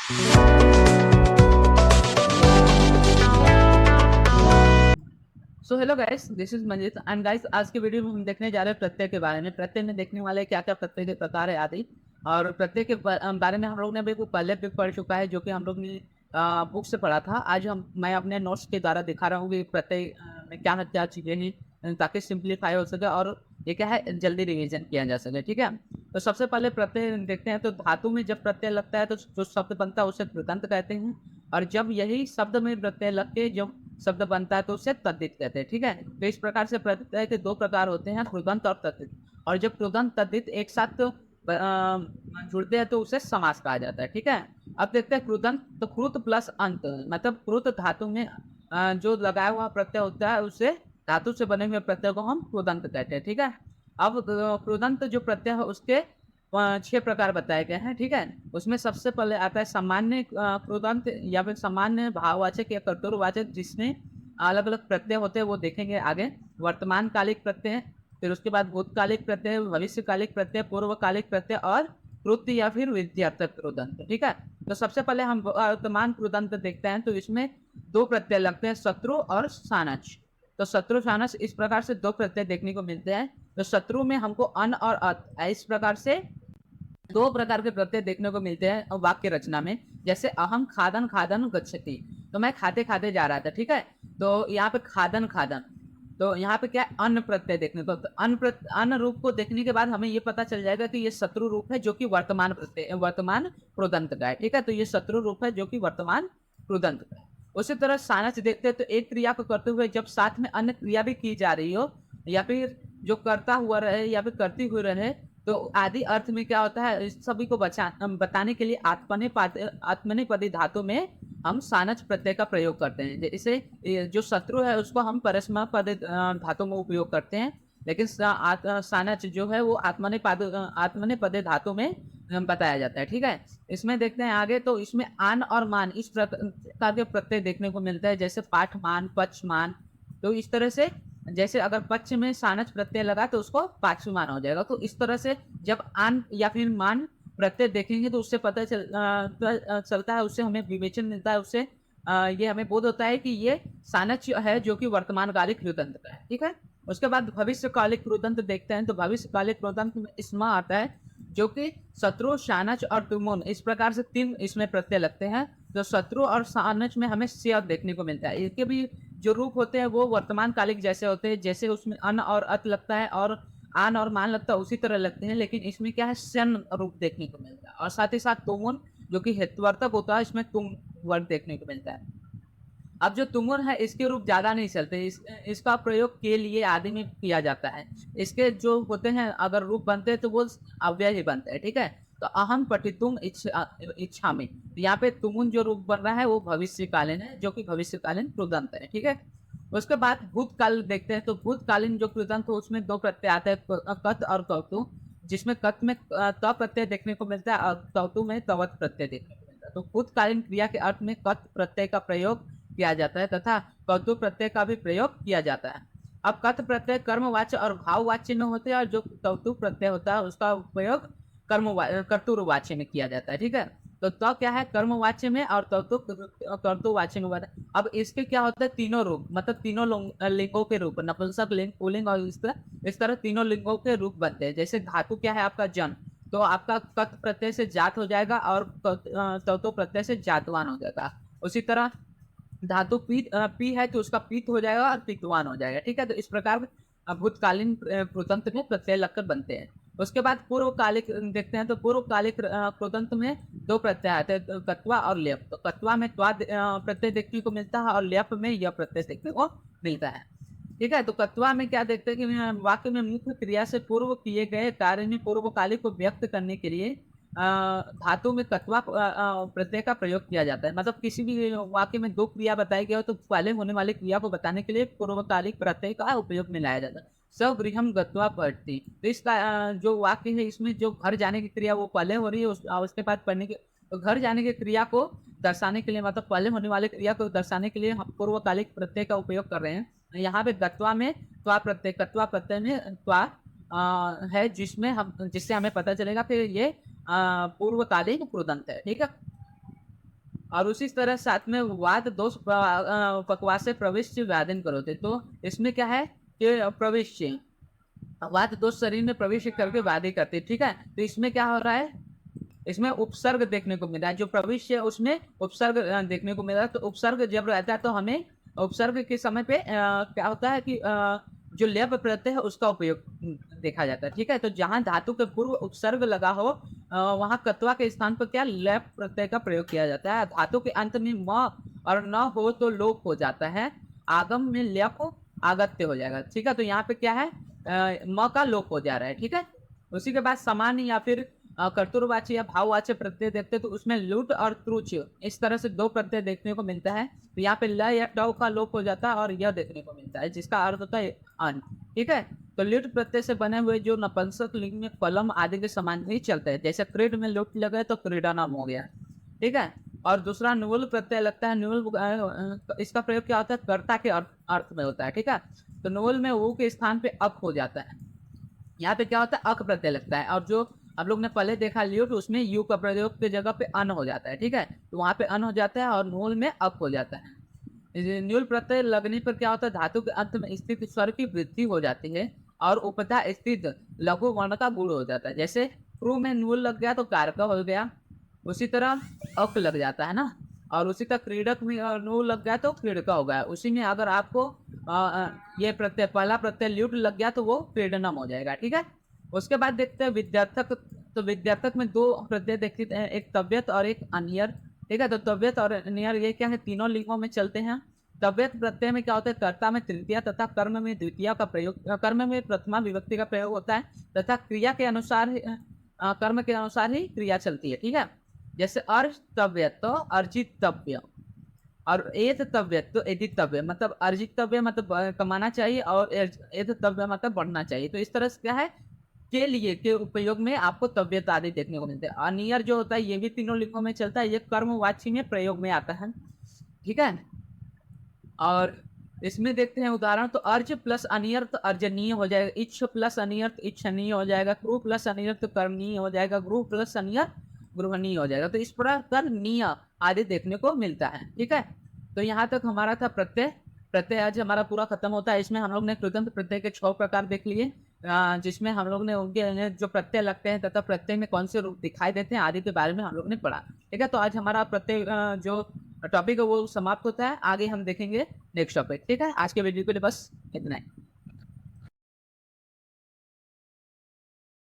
So hello guys, this is Manjit and guys, आज के video में हम देखने जा रहे हैं प्रत्यय के बारे में। प्रत्यय में देखने वाले क्या क्या प्रत्यय के प्रकार है आदि। और प्रत्यय के बारे में हम लोग ने अभी वो पहले भी पढ़ चुका है, जो कि हम लोग ने बुक से पढ़ा था। आज मैं अपने नोट्स के द्वारा दिखा रहा हूँ कि प्रत्यय में क्या क्या चीज़ें हैं, ताकि सिंप्लीफाई हो सके और ये क्या है, जल्दी रिवीजन किया जा सके। ठीक है, तो सबसे पहले प्रत्यय देखते हैं। तो धातु में जब प्रत्यय लगता है तो जो शब्द बनता है उसे कृदंत कहते हैं। और जब यही शब्द में प्रत्यय लग के जो शब्द बनता है तो उसे तद्धित कहते हैं। ठीक है, तो इस प्रकार से प्रत्यय के दो प्रकार होते हैं, कृदंत और तद्धित। और जब कृदंत तद्धित एक साथ जुड़ते हैं तो उसे समास कहा जाता है। ठीक है, अब देखते हैं कृदंत। तो कृत प्लस अंत, मतलब कृत धातु में जो लगाया हुआ प्रत्यय होता है उसे, धातु से बने हुए प्रत्यय को हम कृदंत कहते हैं। ठीक है, अब कृदंत जो प्रत्यय है उसके 6 प्रकार बताए गए हैं। ठीक है, उसमें सबसे पहले आता है सामान्य कृदंत या फिर सामान्य भाववाचक या कर्तव्यवाचक, जिसमें अलग अलग प्रत्यय होते हैं, वो देखेंगे आगे। वर्तमान कालिक प्रत्यय, फिर उसके बाद भूतकालिक प्रत्यय, भविष्यकालिक प्रत्यय, पूर्वकालिक प्रत्यय और कृत्य या फिर विध्यर्थक कृदंत। ठीक है, तो सबसे पहले हम वर्तमान कृदंत देखते हैं। तो इसमें दो प्रत्यय लगते हैं, शत्रु और सानच। तो शत्रु सानस इस प्रकार से दो प्रत्यय देखने को मिलते हैं। तो शत्रु में हमको अन और अत, इस प्रकार से दो प्रकार के प्रत्यय देखने को मिलते हैं वाक्य रचना में। जैसे अहम खादन खादन गच्छति, तो मैं खाते खाते जा रहा था। ठीक है, तो यहाँ पे खादन खादन, तो यहाँ पे क्या है, अन्न प्रत्यय देखने को। तो अन्न रूप को देखने के बाद हमें ये पता चल जाएगा कि ये शत्रु रूप है, जो कि वर्तमान प्रत्यय, वर्तमान कृदंत का है। ठीक है, तो ये शत्रु रूप है जो कि वर्तमान कृदंत का है। उसी तरह सानच देखते हैं। तो एक क्रिया को करते हुए जब साथ में अन्य क्रिया भी की जा रही हो, या फिर जो करता हुआ रहे या फिर करती हुई रहे, तो आदि अर्थ में क्या होता है, इस सभी को बताने के लिए आत्मनेपदी धातु में हम सानच प्रत्यय का प्रयोग करते हैं। जैसे जो शत्रु है उसको हम परस्मैपदी धातु में उपयोग करते हैं, लेकिन सानच जो है वो आत्मनेपदी धातु में बताया जाता है। ठीक है, इसमें देखते हैं आगे। तो इसमें आन और मान इस प्रकार के प्रत्यय देखने को मिलता है, जैसे पाठमान, पक्षमान। तो इस तरह से, जैसे अगर पक्ष में सानच प्रत्यय लगा तो उसको पाक्षुमान हो जाएगा। तो इस तरह से जब आन या फिर मान प्रत्यय देखेंगे तो उससे पता चलता है, उससे हमें विवेचन मिलता है, उससे ये हमें बोध होता है कि ये सानच है जो कि वर्तमान कालिक कृदंत का है। ठीक है, उसके बाद भविष्यकालिक कृदंत देखते हैं। तो भविष्यकालिक कृदंत में इसमें आता है जो कि शत्रु, शानच और तुमुन, इस प्रकार से तीन इसमें प्रत्यय लगते हैं। तो शत्रु और सानच में हमें स्य देखने को मिलता है। इसके भी जो रूप होते हैं वो वर्तमान कालिक जैसे होते हैं, जैसे उसमें अन और अत लगता है और आन और मान लगता है उसी तरह लगते हैं, लेकिन इसमें क्या है, शन रूप देखने को मिलता है। और साथ ही साथ तुमुन जो कि हेतुवार्थक होता है, इसमें तुम वर्ग देखने को मिलता है। अब जो तुमुन है इसके रूप ज्यादा नहीं चलते, इसका प्रयोग के लिए आदि में किया जाता है। इसके जो होते हैं अगर रूप बनते हैं तो वो अव्यय ही बनते हैं। ठीक है, तो अहम पठितुम इच्छा में, यहाँ पे तुमुन जो रूप बन रहा है वो भविष्यकालीन है, जो कि भविष्यकालीन कृदंत है। ठीक है, उसके बाद भूतकाल देखते हैं। तो भूतकालीन जो कृदंत हो उसमें दो प्रत्यय आते हैं, कत और कौतु, जिसमें कत में त प्रत्यय देखने को मिलता है और कौतु में तवत प्रत्यय देखने को मिलता है। तो भूतकालीन क्रिया के अर्थ में कत प्रत्यय का प्रयोग किया जाता है तथा कौतु प्रत्यय का भी प्रयोग किया जाता है। अब कत प्रत्यय कर्मवाच्य और भाववाच्य में होते हैं, और जो कौतु प्रत्यय होता है उसका उपयोग कर्तुवाच्य में किया जाता है। ठीक है, तो क्या है, कर्मवाच्य में और कर्तुवाच्य में होता है। अब इसके क्या होता है, तीनों रूप, मतलब तीनों लिंगों के रूप, नपुंसक लिंग, पुल्लिंग और इस तरह तीनों लिंगों के रूप बनते हैं। जैसे धातु क्या है आपका जन, तो आपका कत प्रत्यय से जात हो जाएगा और तौतो प्रत्यय से जातवान हो जाएगा। उसी तरह धातु पी है तो उसका पीत हो जाएगा और पित्तवान हो जाएगा। ठीक है, तो इस प्रकार भूतकालीन कृतंत में प्रत्यय लगकर बनते हैं। उसके बाद पूर्वकालिक देखते हैं। तो पूर्वकालिक कृतंत में दो प्रत्यय आते हैं, तो कत्वा और लेप। तो कत्वा में त्वा प्रत्यय देखने को मिलता है और लेप में यह प्रत्यय देखने को मिलता है। ठीक है, तो कत्वा में क्या देखते हैं कि वाक्य में मुख्य क्रिया से पूर्व किए गए कार्य में पूर्वकालिक को व्यक्त करने के लिए धातु में कत्वा प्रत्यय का प्रयोग किया जाता है। मतलब किसी भी वाक्य में दो क्रिया बताई गई हो तो पहले होने वाली क्रिया को बताने के लिए पूर्वकालिक प्रत्यय का उपयोग में लाया जाता है। स्वगृहम गत्वा पढ़ती, तो इसका जो वाक्य है इसमें जो घर जाने की क्रिया वो पहले हो रही है, उसके बाद पढ़ने के, तो घर जाने की क्रिया को दर्शाने के लिए, मतलब पहले होने वाली क्रिया को दर्शाने के लिए हम पूर्वकालिक प्रत्यय का उपयोग कर रहे हैं। यहाँ पे गत्वा में त्वा प्रत्यय, कत्वा प्रत्यय में त्वा है, जिससे हमें पता चलेगा कि ये पूर्वकालीन कृदंत है। ठीक है, और उसी तरह साथ में वात दोष पक्वासे प्रविष्टि व्याधिन करोते। तो इसमें क्या है कि प्रविष्टि वात दोष शरीर में प्रवेश करके व्याधि करते, ठीक है। तो इसमें क्या हो रहा है, इसमें उपसर्ग देखने को मिल रहा है। जो प्रविष्य है उसमें उपसर्ग देखने को मिल रहा है। तो उपसर्ग जब रहता है तो हमें उपसर्ग के समय पे क्या होता है कि जो लेप प्रत्यय है उसका उपयोग देखा जाता है, ठीक है। तो जहां धातु के पूर्व उपसर्ग लगा हो वहां कत्वा के स्थान पर क्या लेप प्रत्यय का प्रयोग किया जाता है। धातु के अंत में म और न हो तो लोप हो जाता है, आगम में लेप आगत्य हो जाएगा, ठीक है। तो यहाँ पे क्या है, म का लोप हो जा रहा है, ठीक है। उसी के बाद समान या फिर कर्तुरवाची या भाववाच्य प्रत्यय देखते तो उसमें लुट और त्रुच इस तरह से दो प्रत्यय देखने को मिलता है। तो यहाँ पे ल या ट का लोप हो जाता है और यह देखने को मिलता है जिसका अर्थ होता है अन, ठीक है। तो लुट प्रत्यय से बने हुए जो नपुंसक लिंग में कलम आदि के समान ही चलते हैं, जैसे क्रीड में लुट लगे तो क्रीडा नाम हो गया, ठीक है। और दूसरा नुल प्रत्यय लगता है, नुल इसका प्रयोग क्या होता है, कर्ता के अर्थ में होता है, ठीक है। तो नुल में वो के स्थान पे अप हो जाता है, यहाँ पे क्या होता है अक प्रत्यय लगता है। और जो हम लोग ने पहले देखा ल्यूट उसमें यू का प्रयोग की जगह पे अन हो जाता है, ठीक है। तो वहां पे अन हो जाता है और नूल में अक हो जाता है। न्यूल प्रत्यय लगने पर क्या होता है, धातु के अंत में स्थित स्वर की वृद्धि हो जाती है और उपधा स्थित लघु वर्ण का गुण हो जाता है। जैसे क्रू में नूल लग गया तो कारका हो गया, उसी तरह अक लग जाता है ना। और उसी तरह क्रीडक में नूल लग गया तो क्रीडका हो गया। उसी में अगर आपको ये प्रत्यय पहला प्रत्यय ल्यूट लग गया तो वो क्रीडनम हो जाएगा, ठीक है। उसके बाद देखते हैं विद्यार्थक। तो विद्यार्थक में दो प्रत्यय देखते हैं, एक तबियत और एक अनियर, ठीक है। तो तबियत और अनियर ये क्या है, तीनों लिंगों में चलते हैं। तबियत प्रत्यय में क्या होता है, कर्ता में तृतीया तथा कर्म में द्वितीया का प्रयोग, कर्म में प्रथमा विभक्ति का प्रयोग होता है तथा क्रिया के अनुसार कर्म के अनुसार ही क्रिया चलती है, ठीक है। जैसे अर्तव्य तो अर्जितव्य और एतव्य तो एदितव्य, मतलब अर्जितव्य मतलब कमाना चाहिए और एतव्य मतलब बढ़ना चाहिए। तो इस तरह से क्या है, के लिए के उपयोग में आपको तबियत आदि देखने को मिलते हैं। अनियर जो होता है ये भी तीनों लिंगों में चलता है, ये कर्मवाची में प्रयोग में आता है, ठीक है। और इसमें देखते हैं उदाहरण, तो अर्ज प्लस अनियर तो अर्जनीय हो जाएगा, इच्छ प्लस अनियर तो इच्छनीय हो जाएगा, क्रू प्लस अनियर तो कर्मनीय हो जाएगा, ग्रू प्लस अनियर गृहणीय हो जाएगा। तो इस प्रकार निय आदि देखने को मिलता है, ठीक है। तो यहाँ तक हमारा था प्रत्यय। प्रत्यय आज हमारा पूरा खत्म होता है। इसमें हम लोग ने कृदंत प्रत्यय के 6 प्रकार देख लिए, जिसमें हम लोग ने उनके जो प्रत्यय लगते हैं तथा प्रत्यय में कौन से रूप दिखाई देते हैं आदि के बारे में हम लोग ने पढ़ा, ठीक है। तो आज हमारा प्रत्यय जो टॉपिक है वो समाप्त होता है, आगे हम देखेंगे नेक्स्ट टॉपिक, ठीक है। आज के वीडियो के लिए बस इतना ही।